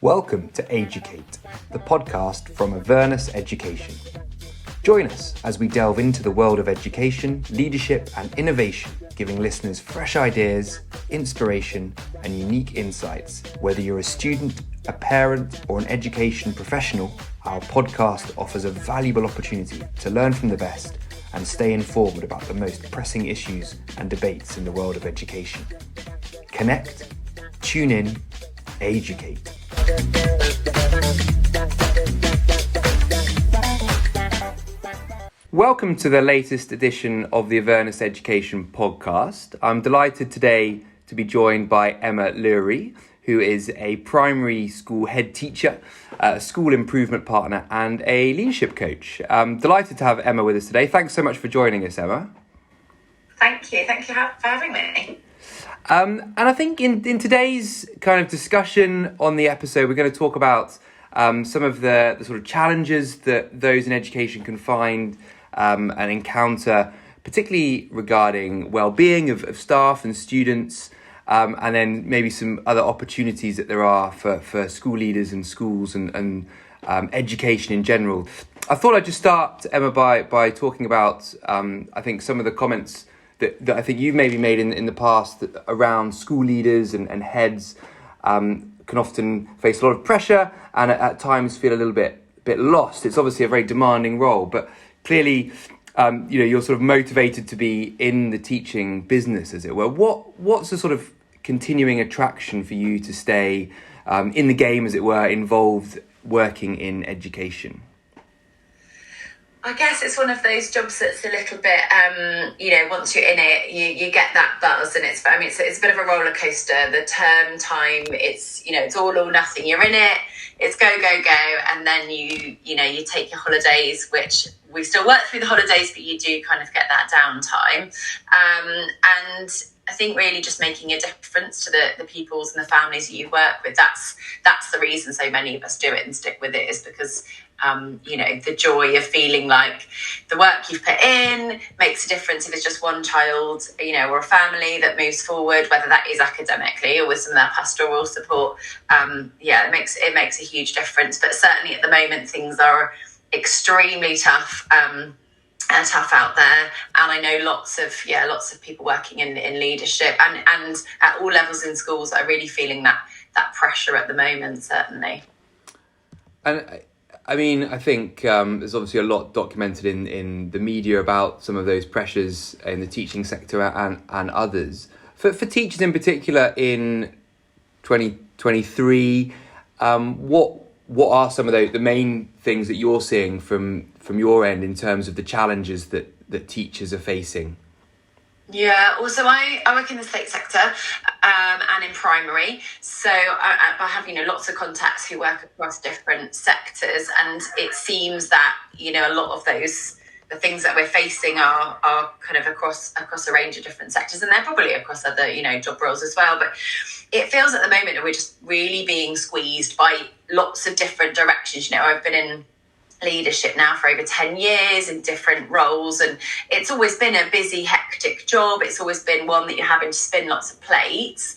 Welcome to AEducate, the podcast from Avernus Education. Join us as we delve into the world of education, leadership and innovation, giving listeners fresh ideas, inspiration and unique insights. Whether you're a student, a parent or an education professional, our podcast offers a valuable opportunity to learn from the best and stay informed about the most pressing issues and debates in the world of education. Connect, tune in, AEducate. Welcome to the latest edition of the Avernus Education podcast. I'm delighted today to be joined by Emma Lewry, who is a primary school head teacher, a school improvement partner and a leadership coach. I'm delighted to have Emma with us today. Thanks so much for joining us, Emma. Thank you for having me. And I think in today's kind of discussion on the episode, we're going to talk about some of the sort of challenges that those in education can find and encounter, particularly regarding well-being of staff and students, and then maybe some other opportunities that there are for school leaders and schools and education in general. I thought I'd just start, Emma, by talking about, I think, some of the comments that I think you've maybe made in the past around school leaders and heads can often face a lot of pressure and at times feel a little bit lost. It's obviously a very demanding role, but clearly, you're sort of motivated to be in the teaching business, as it were. What's the sort of continuing attraction for you to stay in the game, as it were, involved working in education? I guess it's one of those jobs that's a little bit, once you're in it, you get that buzz, and it's a bit of a roller coaster. The term time, it's all or nothing. You're in it, it's go, and then you take your holidays, which we still work through the holidays, but you do kind of get that downtime. And I think really just making a difference to the peoples and the families that you work with, that's the reason so many of us do it and stick with it, is because the joy of feeling like the work you've put in makes a difference. If it's just one child, or a family that moves forward, whether that is academically or with some of that pastoral support, it makes a huge difference. But certainly at the moment, things are extremely tough. Tough out there, and I know lots of people working in leadership and at all levels in schools are really feeling that pressure at the moment, certainly. And I mean, I think there's obviously a lot documented in the media about some of those pressures in the teaching sector and others. For teachers in particular in 2023, what are some of the main things that you're seeing from your end in terms of the challenges that teachers are facing? Yeah, also I work in the state sector and in primary, so I have lots of contacts who work across different sectors, and it seems that a lot of the things that we're facing are kind of across a range of different sectors, and they're probably across other job roles as well. But it feels at the moment that we're just really being squeezed by lots of different directions. I've been in leadership now for over 10 years in different roles, and it's always been a busy, hectic job. It's always been one that you're having to spin lots of plates,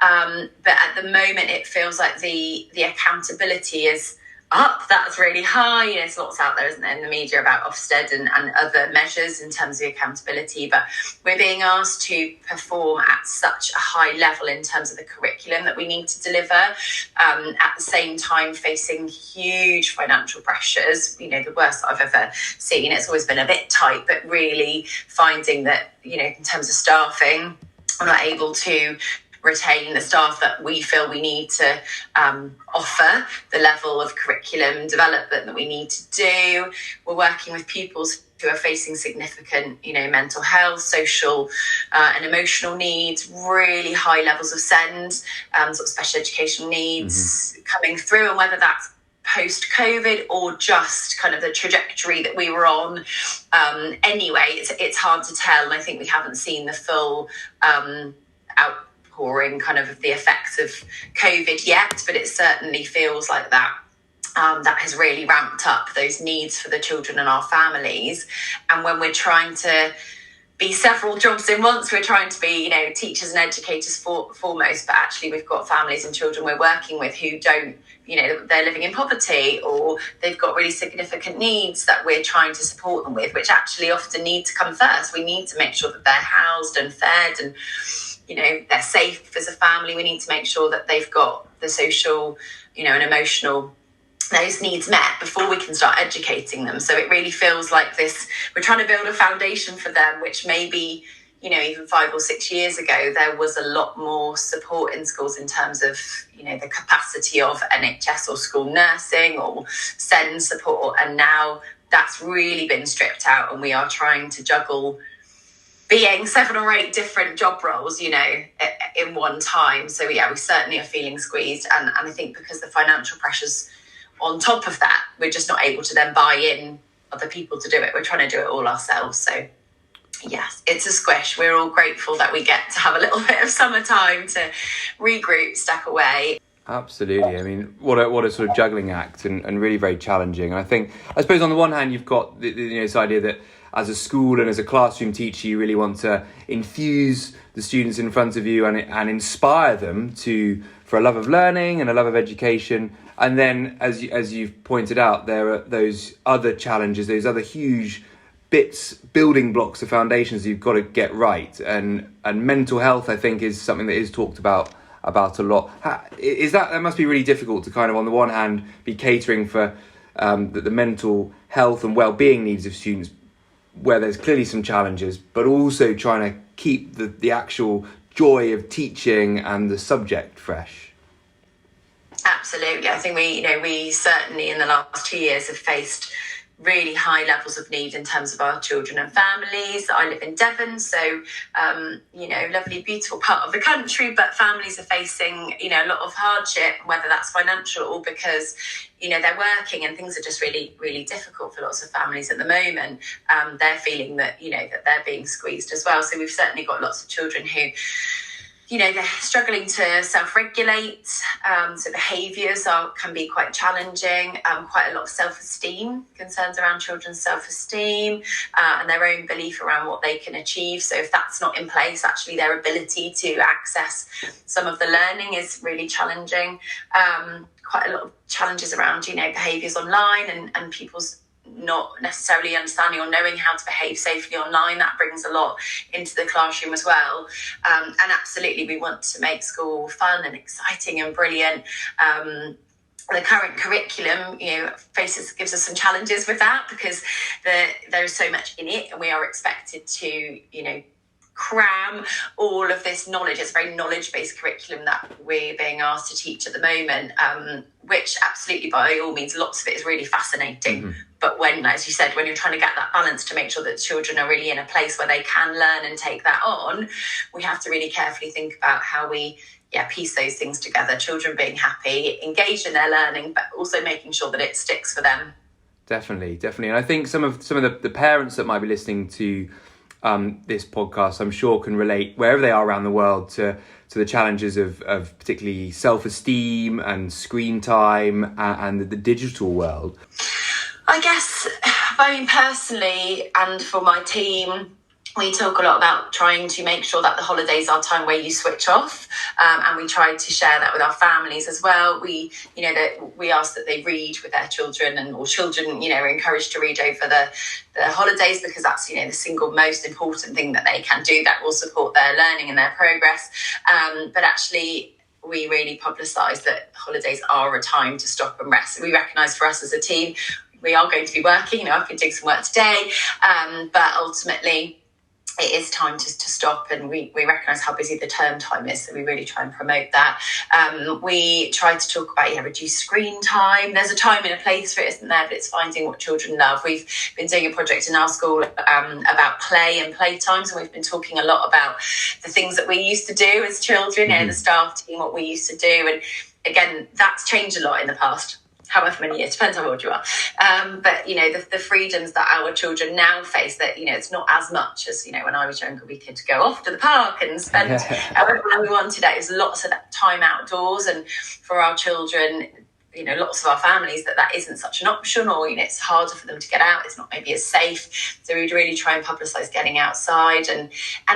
but at the moment it feels like the accountability is up. That's really high. There's lots out there, isn't there, in the media about Ofsted and other measures in terms of accountability, but we're being asked to perform at such a high level in terms of the curriculum that we need to deliver, at the same time facing huge financial pressures, the worst that I've ever seen. It's always been a bit tight, but really finding that, in terms of staffing, we're not able to retain the staff that we feel we need to offer the level of curriculum development that we need to do. We're working with pupils who are facing significant, mental health, social and emotional needs, really high levels of SEND, sort of special educational needs coming through, and whether that's post-COVID or just kind of the trajectory that we were on. Anyway, it's hard to tell, and I think we haven't seen the full outpouring kind of the effects of COVID yet, but it certainly feels like that has really ramped up those needs for the children and our families. And when we're trying to be several jobs in once. We're trying to be, teachers and educators foremost, but actually we've got families and children we're working with who don't, they're living in poverty, or they've got really significant needs that we're trying to support them with, which actually often need to come first. We need to make sure that they're housed and fed and, they're safe as a family. We need to make sure that they've got the social, and emotional, those needs met before we can start educating them. So it really feels like this, we're trying to build a foundation for them, which maybe, even 5 or 6 years ago, there was a lot more support in schools in terms of, the capacity of NHS or school nursing or SEND support. And now that's really been stripped out, and we are trying to juggle being 7 or 8 different job roles, in one time. So we certainly are feeling squeezed. And I think because the financial pressures on top of that, we're just not able to then buy in other people to do it. We're trying to do it all ourselves. So yes, it's a squish. We're all grateful that we get to have a little bit of summertime to regroup, step away. Absolutely. I mean, what a sort of juggling act, and really very challenging. And I suppose on the one hand, you've got this idea that as a school and as a classroom teacher, you really want to infuse the students in front of you and inspire them for a love of learning and a love of education. And then, as you've pointed out, there are those other challenges, those other huge building blocks of foundations you've got to get right. And mental health, I think, is something that is talked about a lot. That must be really difficult to kind of, on the one hand, be catering for the mental health and well-being needs of students, where there's clearly some challenges, but also trying to keep the actual joy of teaching and the subject fresh. Absolutely. I think we certainly in the last 2 years have faced really high levels of need in terms of our children and families. I live in Devon, so lovely, beautiful part of the country, but families are facing, a lot of hardship, whether that's financial or because, they're working, and things are just really, really difficult for lots of families at the moment. They're feeling that, that they're being squeezed as well. So we've certainly got lots of children who, they're struggling to self-regulate, so behaviours can be quite challenging, quite a lot of self-esteem, concerns around children's self-esteem and their own belief around what they can achieve. So if that's not in place, actually their ability to access some of the learning is really challenging. Quite a lot of challenges around, behaviours online and people's not necessarily understanding or knowing how to behave safely online. That brings a lot into the classroom as well. And absolutely, we want to make school fun and exciting and brilliant. The current curriculum, gives us some challenges with that, because there is so much in it, and we are expected to, cram all of this knowledge. It's a very knowledge-based curriculum that we're being asked to teach at the moment, which absolutely, by all means, lots of it is really fascinating. Mm-hmm. But when, as you said, when you're trying to get that balance to make sure that children are really in a place where they can learn and take that on, we have to really carefully think about how we piece those things together. Children being happy, engaged in their learning, but also making sure that it sticks for them. Definitely. And I think some of the parents that might be listening to this podcast, I'm sure, can relate wherever they are around the world to the challenges of particularly self-esteem and screen time and the digital world. I guess, personally, and for my team, we talk a lot about trying to make sure that the holidays are time where you switch off, and we try to share that with our families as well. We ask that they read with their children, or children, are encouraged to read over the holidays, because that's, the single most important thing that they can do that will support their learning and their progress. But actually, we really publicise that holidays are a time to stop and rest. We recognise for us as a team, we are going to be working. I've been doing some work today, but ultimately, it is time to stop, and we recognise how busy the term time is, so we really try and promote that. We try to talk about reduced screen time. There's a time and a place for it, isn't there? But it's finding what children love. We've been doing a project in our school about play and playtime, so we've been talking a lot about the things that we used to do as children, the staff team, what we used to do, and again, that's changed a lot in the past. However many years, depends how old you are. But, the freedoms that our children now face, that, it's not as much as, when I was younger, we could go off to the park and spend however long we wanted. It was lots of that time outdoors. And for our children, lots of our families that isn't such an option, or it's harder for them to get out, it's not maybe as safe. So we'd really try and publicise getting outside, and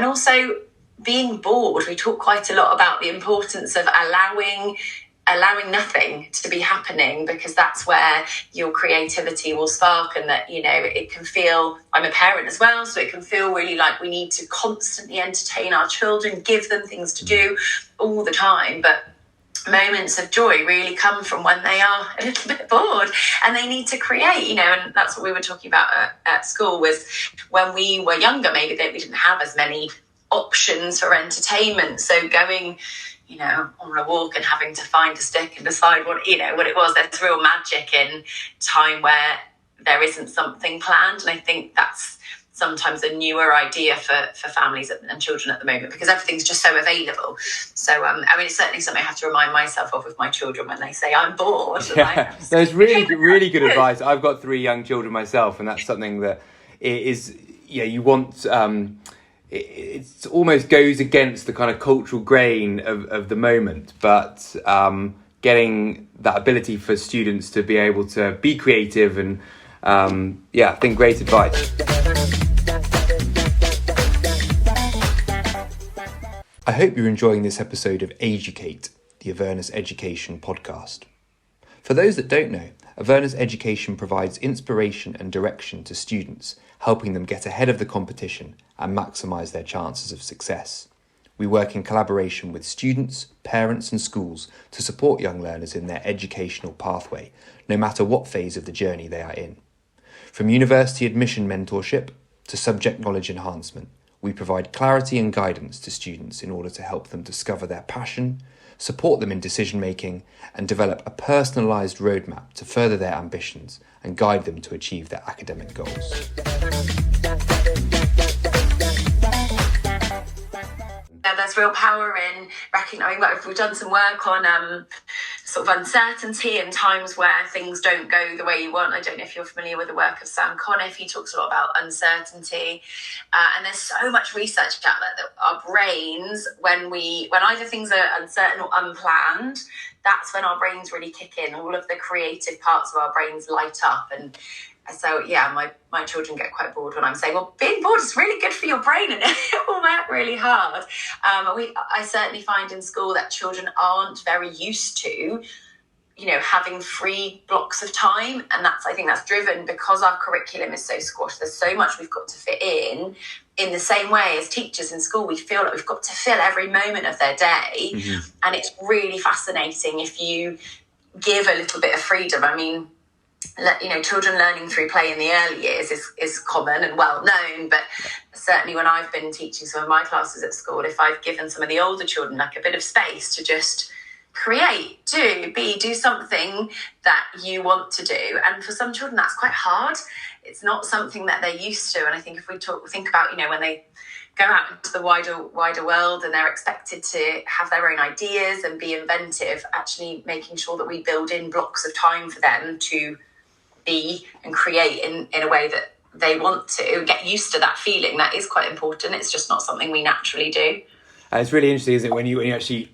also being bored. We talk quite a lot about the importance of allowing nothing to be happening, because that's where your creativity will spark, and that it can feel, I'm a parent as well, so it can feel really like we need to constantly entertain our children, give them things to do all the time. But moments of joy really come from when they are a little bit bored and they need to create, and that's what we were talking about at school, was when we were younger, maybe we didn't have as many options for entertainment. So going on a walk and having to find a stick and decide what it was. There's real magic in time where there isn't something planned. And I think that's sometimes a newer idea for families and children at the moment, because everything's just so available. So, it's certainly something I have to remind myself of with my children when they say I'm bored. Yeah, there's really good advice. I've got 3 young children myself, and that's something that is, you want... it almost goes against the kind of cultural grain of the moment, but getting that ability for students to be able to be creative and I think great advice. I hope you're enjoying this episode of AEducate, the Avernus Education podcast. For those that don't know, Avernus Education provides inspiration and direction to students, helping them get ahead of the competition and maximise their chances of success. We work in collaboration with students, parents and schools to support young learners in their educational pathway, no matter what phase of the journey they are in. From university admission mentorship to subject knowledge enhancement, we provide clarity and guidance to students in order to help them discover their passion, support them in decision making, and develop a personalised roadmap to further their ambitions and guide them to achieve their academic goals. There's real power in recognising, we've done some work on sort of uncertainty and times where things don't go the way you want. I don't know if you're familiar with the work of Sam Conniff. He talks a lot about uncertainty, and there's so much research out there that our brains, when either things are uncertain or unplanned, that's when our brains really kick in. All of the creative parts of our brains light up. And so, my children get quite bored when I'm saying, well, being bored is really good for your brain and it will work really hard. I certainly find in school that children aren't very used to, having free blocks of time. And I think that's driven because our curriculum is so squashed. There's so much we've got to fit in. In the same way as teachers in school, we feel like we've got to fill every moment of their day. Mm-hmm. And it's really fascinating if you give a little bit of freedom. I mean, children learning through play in the early years is common and well known, but certainly when I've been teaching some of my classes at school, if I've given some of the older children like a bit of space to just create, do something that you want to do, and for some children that's quite hard. It's not something that they're used to, and I think if we think about when they go out into the wider world and they're expected to have their own ideas and be inventive, actually making sure that we build in blocks of time for them to be and create in a way that they want to, get used to that feeling. That is quite important. It's just not something we naturally do. It's really interesting, isn't it, when you actually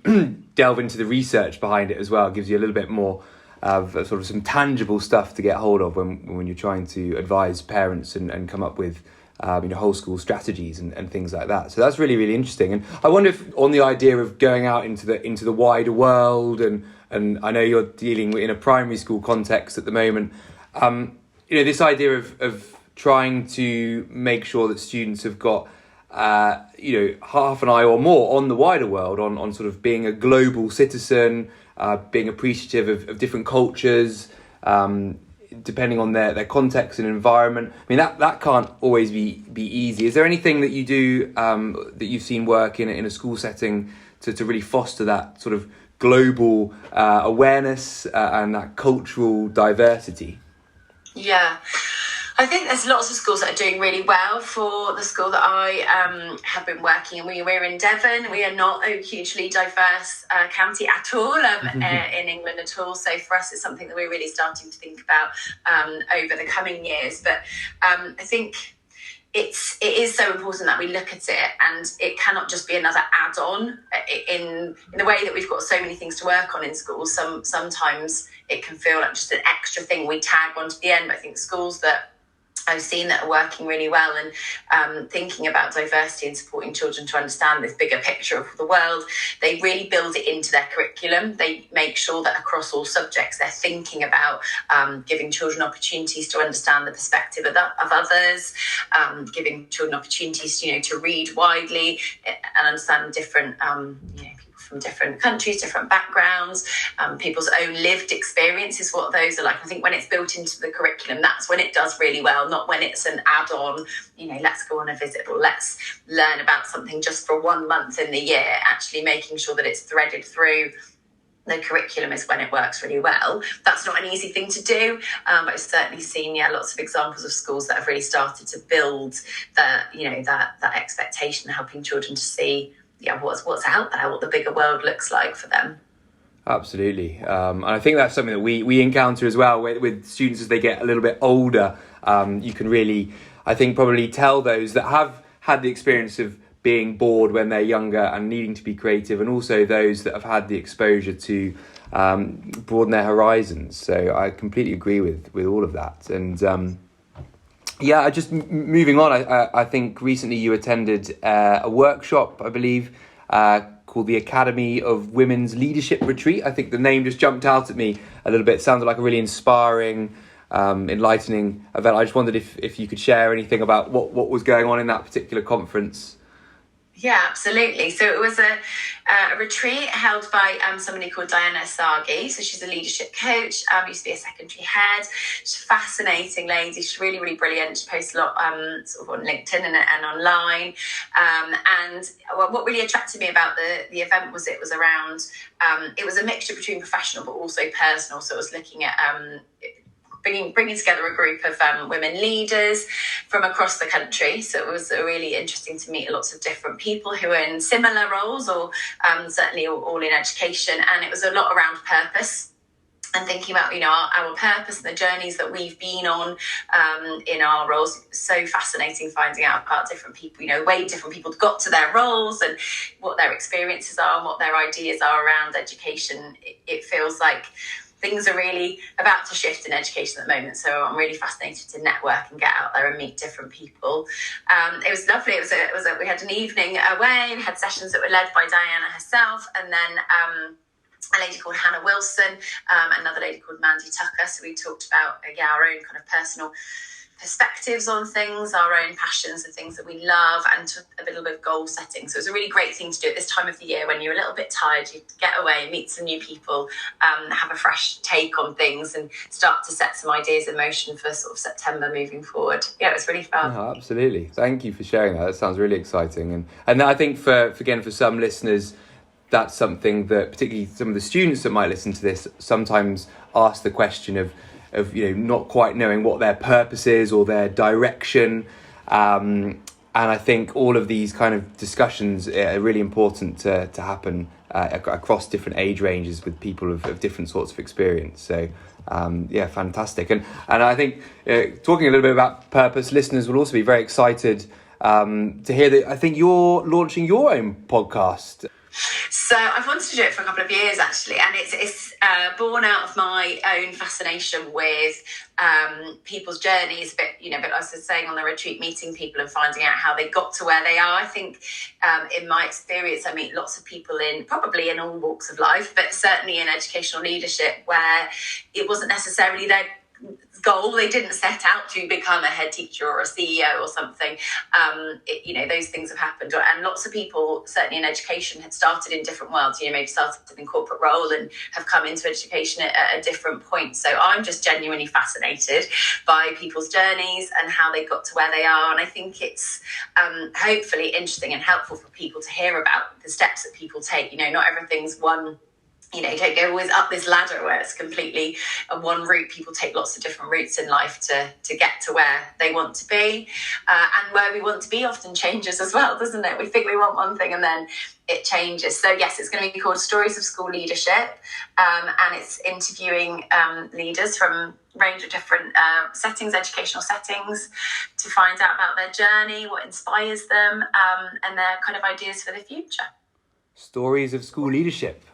delve into the research behind it as well. It gives you a little bit more of sort of some tangible stuff to get hold of when you're trying to advise parents and come up with whole school strategies and things like that. So that's really, really interesting. And I wonder if on the idea of going out into the wider world, and I know you're dealing in a primary school context at the moment, this idea of trying to make sure that students have got half an eye or more on the wider world, on sort of being a global citizen, being appreciative of different cultures, depending on their context and environment. I mean, that can't always be easy. Is there anything that you do that you've seen work in a school setting to really foster that sort of global awareness and that cultural diversity? Yeah, I think there's lots of schools that are doing really well. For the school that I have been working in, we're in Devon. We are not a hugely diverse county at all in England at all. So for us, it's something that we're really starting to think about over the coming years. But I think it is so important that we look at it, and it cannot just be another add-on in the way that we've got so many things to work on in schools. Sometimes it can feel like just an extra thing we tag onto the end. But I think schools that I've seen that are working really well and thinking about diversity and supporting children to understand this bigger picture of the world, they really build it into their curriculum. They make sure that across all subjects they're thinking about giving children opportunities to understand the perspective of others, giving children opportunities to read widely and understand different from different countries, different backgrounds, people's own lived experiences, what those are like. I think when it's built into the curriculum, that's when it does really well, not when it's an add-on, let's go on a visit or let's learn about something just for 1 month in the year. Actually making sure that it's threaded through the curriculum is when it works really well. That's not an easy thing to do, but I've certainly seen lots of examples of schools that have really started to build that expectation, helping children to see what's out there, what the bigger world looks like for them. Absolutely. And I think that's something that we encounter as well with students as they get a little bit older. You can really, I think, probably tell those that have had the experience of being bored when they're younger and needing to be creative, and also those that have had the exposure to broaden their horizons. So I completely agree with all of that. And just moving on, I think recently you attended a workshop, I believe, called the Academy of Women's Leadership Retreat. I think the name just jumped out at me a little bit. It sounded like a really inspiring, enlightening event. I just wondered if you could share anything about what was going on in that particular conference. Yeah, absolutely. So it was a retreat held by somebody called Diana Sagi. So she's a leadership coach, used to be a secondary head. She's a fascinating lady. She's really, really brilliant. She posts a lot sort of on LinkedIn and online. And what really attracted me about the event was it was around, it was a mixture between professional but also personal. So it was looking at bringing together a group of women leaders from across the country. So it was really interesting to meet lots of different people who are in similar roles or certainly all in education. And it was a lot around purpose and thinking about, our purpose and the journeys that we've been on in our roles. So fascinating finding out about different people, way different people got to their roles and what their experiences are and what their ideas are around education. It feels like things are really about to shift in education at the moment. So I'm really fascinated to network and get out there and meet different people. It was lovely. We had an evening away. We had sessions that were led by Diana herself, and then a lady called Hannah Wilson, another lady called Mandy Tucker. So we talked about our own kind of personal perspectives on things, our own passions, the things that we love, and a little bit of goal setting. So it's a really great thing to do at this time of the year when you're a little bit tired. You get away, meet some new people, have a fresh take on things, and start to set some ideas in motion for sort of September moving forward. Yeah, it was really fun. Oh, absolutely. Thank you for sharing that. That sounds really exciting. And I think for some listeners, that's something that particularly some of the students that might listen to this sometimes ask the question of not quite knowing what their purpose is or their direction, and I think all of these kind of discussions are really important to happen across different age ranges with people of different sorts of experience. So fantastic. And I think talking a little bit about purpose, listeners will also be very excited to hear that I think you're launching your own podcast. So I've wanted to do it for a couple of years actually, and it's born out of my own fascination with people's journeys. But I was just saying on the retreat, meeting people and finding out how they got to where they are. I think in my experience, I meet lots of people probably in all walks of life, but certainly in educational leadership, where it wasn't necessarily their goal. They didn't set out to become a head teacher or a CEO or something. Those things have happened. And lots of people, certainly in education, had started in different worlds, maybe started in corporate role and have come into education at a different point. So I'm just genuinely fascinated by people's journeys and how they got to where they are. And I think it's hopefully interesting and helpful for people to hear about the steps that people take. Not everything's one you don't go always up this ladder where it's completely a one route. People take lots of different routes in life to get to where they want to be. And where we want to be often changes as well, doesn't it? We think we want one thing and then it changes. So yes, it's going to be called Stories of School Leadership. And it's interviewing leaders from a range of different settings, educational settings, to find out about their journey, what inspires them, and their kind of ideas for the future. Stories of School Leadership.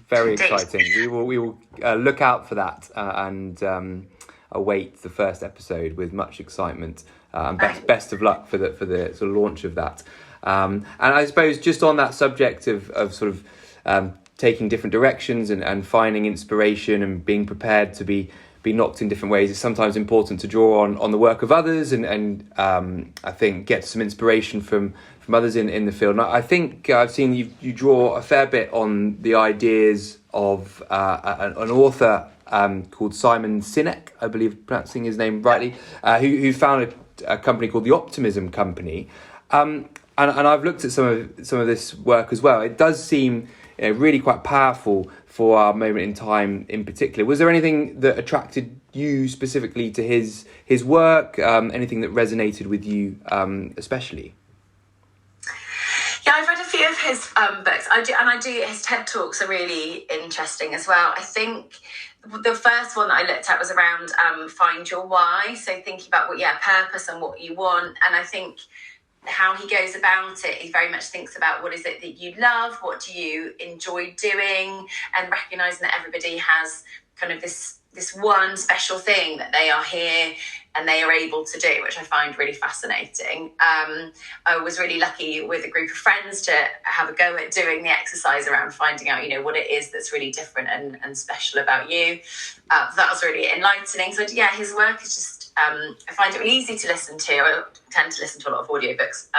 Very exciting. We will look out for that and await the first episode with much excitement. And best of luck for the sort of launch of that. And I suppose just on that subject of sort of taking different directions and finding inspiration and being prepared to be knocked in different ways, it's sometimes important to draw on the work of others and I think get some inspiration from others in the field. And I think I've seen you draw a fair bit on the ideas of an author called Simon Sinek, I believe pronouncing his name rightly, who founded a company called the Optimism Company. And I've looked at some of this work as well. It does seem really quite powerful for our moment in time in particular. Was there anything that attracted you specifically to his work? Anything that resonated with you especially? Yeah, I've read a few of his books. I do. His TED Talks are really interesting as well. I think the first one that I looked at was around find your why. So thinking about purpose and what you want. And I think how he goes about it, he very much thinks about what is it that you love, what do you enjoy doing, and recognising that everybody has kind of this one special thing that they are here and they are able to do, which I find really fascinating. I was really lucky with a group of friends to have a go at doing the exercise around finding out, what it is that's really different and special about you. That was really enlightening. So yeah, his work is just, I find it really easy to listen to. I tend to listen to a lot of audiobooks,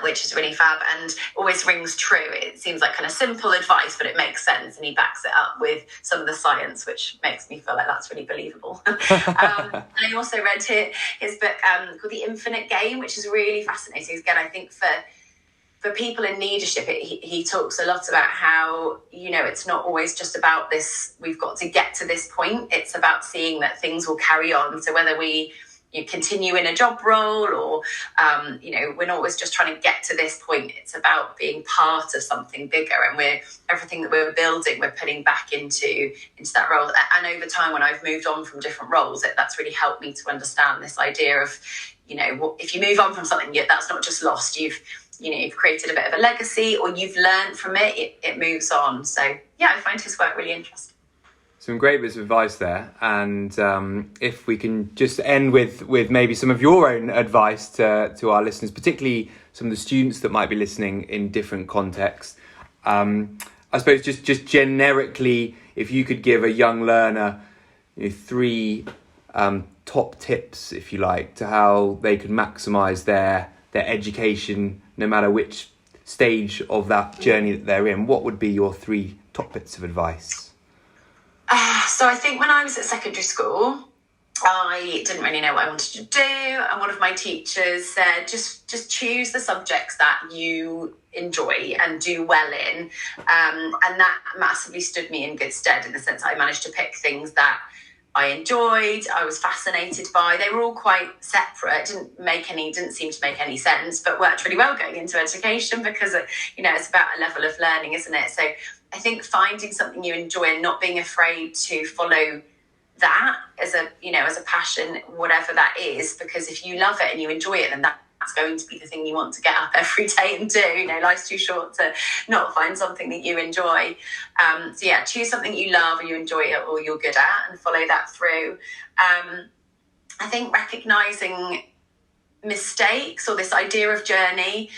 which is really fab and always rings true. It seems like kind of simple advice, but it makes sense, and he backs it up with some of the science, which makes me feel like that's really believable. And I also read his book called The Infinite Game, which is really fascinating. Again, I think for people in leadership, he talks a lot about how, it's not always just about this, we've got to get to this point. It's about seeing that things will carry on. So whether you continue in a job role or, we're not always just trying to get to this point. It's about being part of something bigger, and everything that we're building, we're putting back into that role. And over time, when I've moved on from different roles, that's really helped me to understand this idea of, if you move on from something, that's not just lost. You've created a bit of a legacy, or you've learned from it. It moves on. So yeah, I find his work really interesting. Some great bits of advice there, and if we can just end with maybe some of your own advice to our listeners, particularly some of the students that might be listening in different contexts. I suppose just generically, if you could give a young learner 3 top tips, if you like, to how they could maximise their education, no matter which stage of that journey that they're in, what would be your 3 top bits of advice? So I think when I was at secondary school, I didn't really know what I wanted to do. And one of my teachers said, just choose the subjects that you enjoy and do well in. And that massively stood me in good stead, in the sense that I managed to pick things that I enjoyed, I was fascinated by. They were all quite separate, didn't seem to make any sense, but worked really well going into education, because it's about a level of learning, isn't it? So I think finding something you enjoy and not being afraid to follow that as a passion, whatever that is, because if you love it and you enjoy it, then that's going to be the thing you want to get up every day and do. Life's too short to not find something that you enjoy. So yeah, choose something you love or you enjoy it or you're good at, and follow that through. I think recognising mistakes, or this idea of journey,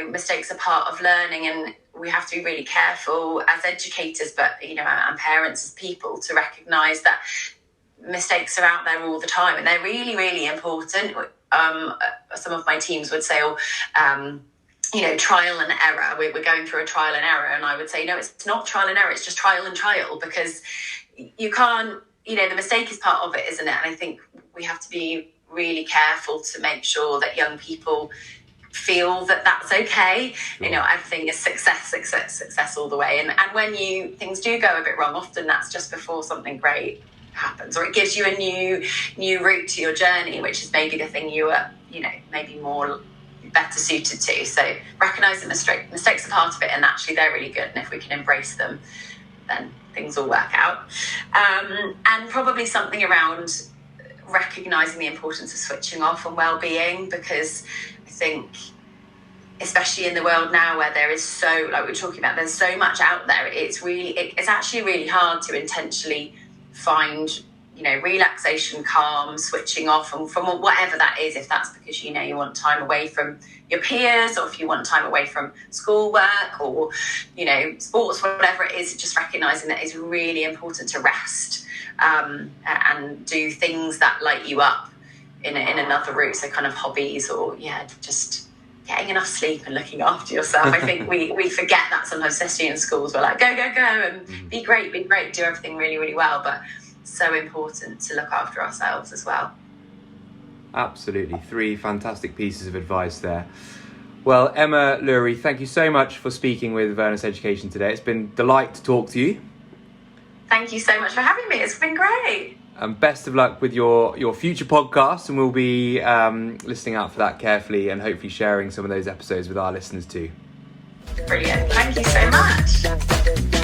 mistakes are part of learning, and we have to be really careful as educators, but and parents as people, to recognise that mistakes are out there all the time, and they're really, really important. Some of my teams would say, trial and error. We're going through a trial and error, and I would say, no, it's not trial and error. It's just trial and trial, because you can't. The mistake is part of it, isn't it? And I think we have to be really careful to make sure that young people feel that that's okay. Sure. You know, everything is success all the way. And when things do go a bit wrong, often that's just before something great happens, or it gives you a new route to your journey, which is maybe the thing you are, you know, maybe more better suited to. So recognizing mistakes are part of it, and actually they're really good. And if we can embrace them, then things will work out. And probably something around recognizing the importance of switching off and well-being, because I think, especially in the world now where there is so, like we were talking about, there's so much out there, it's actually really hard to intentionally find, you know, relaxation, calm, switching off, and from whatever that is, if that's because, you know, you want time away from your peers, or if you want time away from schoolwork, or, you know, sports, whatever it is, just recognizing that it's really important to rest and do things that light you up in another route. So kind of hobbies, or just getting enough sleep and looking after yourself. I think we forget that sometimes, especially in schools. We're like, go, and be great, do everything really, really well. But so important to look after ourselves as well. Absolutely. 3 fantastic pieces of advice there. Well, Emma Lewry, thank you so much for speaking with Vernus Education today. It's been a delight to talk to you. Thank you so much for having me. It's been great. And best of luck with your future podcast, and we'll be listening out for that carefully, and hopefully sharing some of those episodes with our listeners too. Brilliant. Thank you so much.